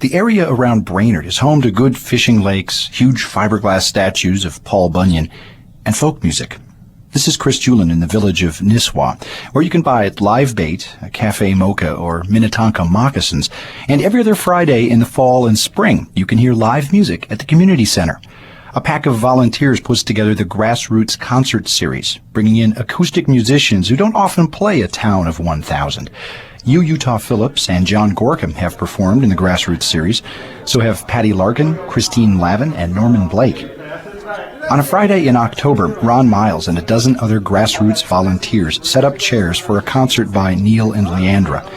The area around Brainerd is home to good fishing lakes, huge fiberglass statues of Paul Bunyan, and folk music. This is Chris Julin in the village of Nisswa, where you can buy live bait, a cafe mocha, or Minnetonka moccasins. And every other Friday in the fall and spring, you can hear live music at the community center. A pack of volunteers puts together the Grassroots concert series, bringing in acoustic musicians who don't often play a town of 1,000. Utah Phillips and John Gorkum have performed in the Grassroots series. So have Patty Larkin, Christine Lavin, and Norman Blake. On a Friday in October, Ron Miles and a dozen other Grassroots volunteers set up chairs for a concert by Neil and Leandra.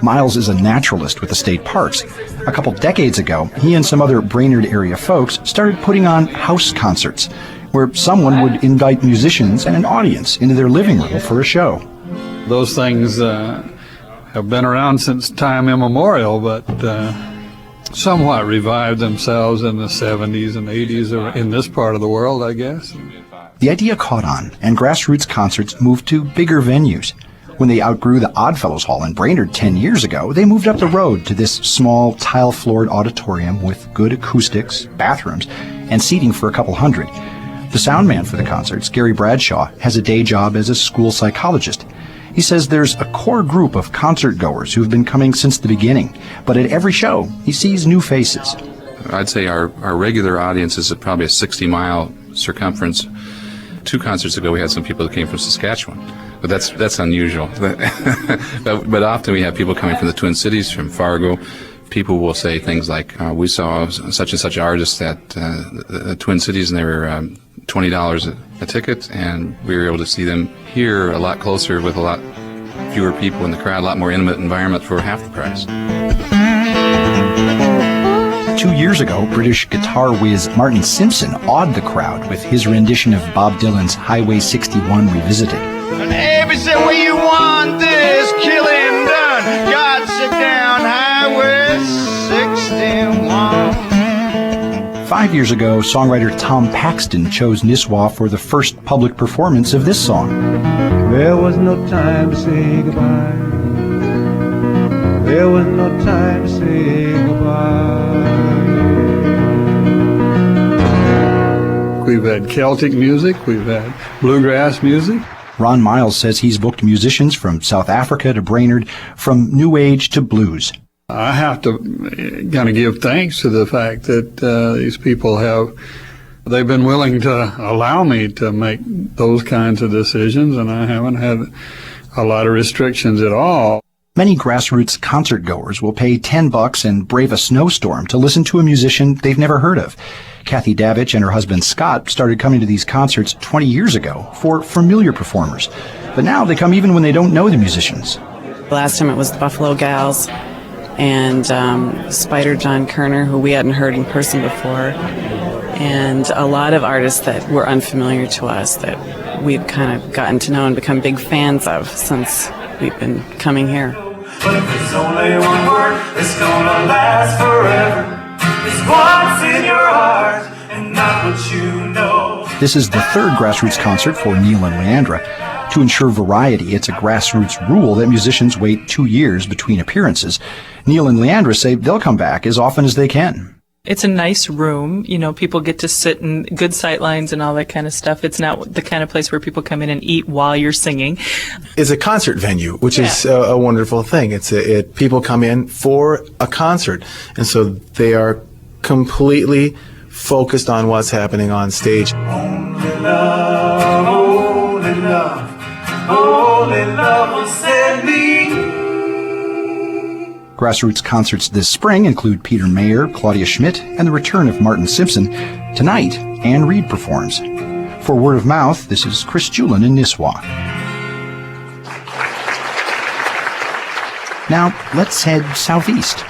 Miles is a naturalist with the state parks. A couple decades ago, he and some other Brainerd area folks started putting on house concerts, where someone would invite musicians and an audience into their living room for a show. Those things have been around since time immemorial, but somewhat revived themselves in the 70s and 80s in this part of the world, I guess. The idea caught on, and Grassroots concerts moved to bigger venues. When they outgrew the Oddfellows Hall in Brainerd 10 years ago, they moved up the road to this small, tile-floored auditorium with good acoustics, bathrooms, and seating for a couple hundred. The sound man for the concerts, Gary Bradshaw, has a day job as a school psychologist. He says there's a core group of concert goers who've been coming since the beginning, but at every show, he sees new faces. I'd say our regular audience is at probably a 60-mile circumference. 2 concerts ago, we had some people that came from Saskatchewan, but that's unusual. but often we have people coming from the Twin Cities, from Fargo. People will say things like, we saw such and such artists at the Twin Cities, and they were $20 a ticket, and we were able to see them here a lot closer with a lot fewer people in the crowd, a lot more intimate environment for half the price. 2 years ago, British guitar whiz Martin Simpson awed the crowd with his rendition of Bob Dylan's Highway 61 Revisited. And every say, well, you want this killing done, God sit down Highway 61. 5 years ago, songwriter Tom Paxton chose Nisswa for the first public performance of this song. There was no time to say goodbye. There was no time to say goodbye. We've had Celtic music, we've had bluegrass music. Ron Miles says he's booked musicians from South Africa to Brainerd, from New Age to blues. I have to kind of give thanks to the fact that these people they've been willing to allow me to make those kinds of decisions, and I haven't had a lot of restrictions at all. Many Grassroots concert goers will pay $10 and brave a snowstorm to listen to a musician they've never heard of. Kathy Davich and her husband Scott started coming to these concerts 20 years ago for familiar performers, but now they come even when they don't know the musicians. Last time it was the Buffalo Gals and Spider John Kerner, who we hadn't heard in person before, and a lot of artists that were unfamiliar to us that we've kind of gotten to know and become big fans of since we've been coming here. But there's only one word that's gonna last forever. It's what's in your heart and not what you know. This is the third Grassroots concert for Neil and Leandra. To ensure variety, it's a Grassroots rule that musicians wait 2 years between appearances. Neil and Leandra say they'll come back as often as they can. It's a nice room. You know, people get to sit in good sight lines and all that kind of stuff. It's not the kind of place where people come in and eat while you're singing. It's a concert venue, which is a wonderful thing. People come in for a concert, and so they are completely focused on what's happening on stage. Only love, only love, only love will set me. Grassroots concerts this spring include Peter Mayer, Claudia Schmidt, and the return of Martin Simpson. Tonight, Ann Reed performs. For Word of Mouth, this is Chris Julin in Nisswa. Now, let's head southeast.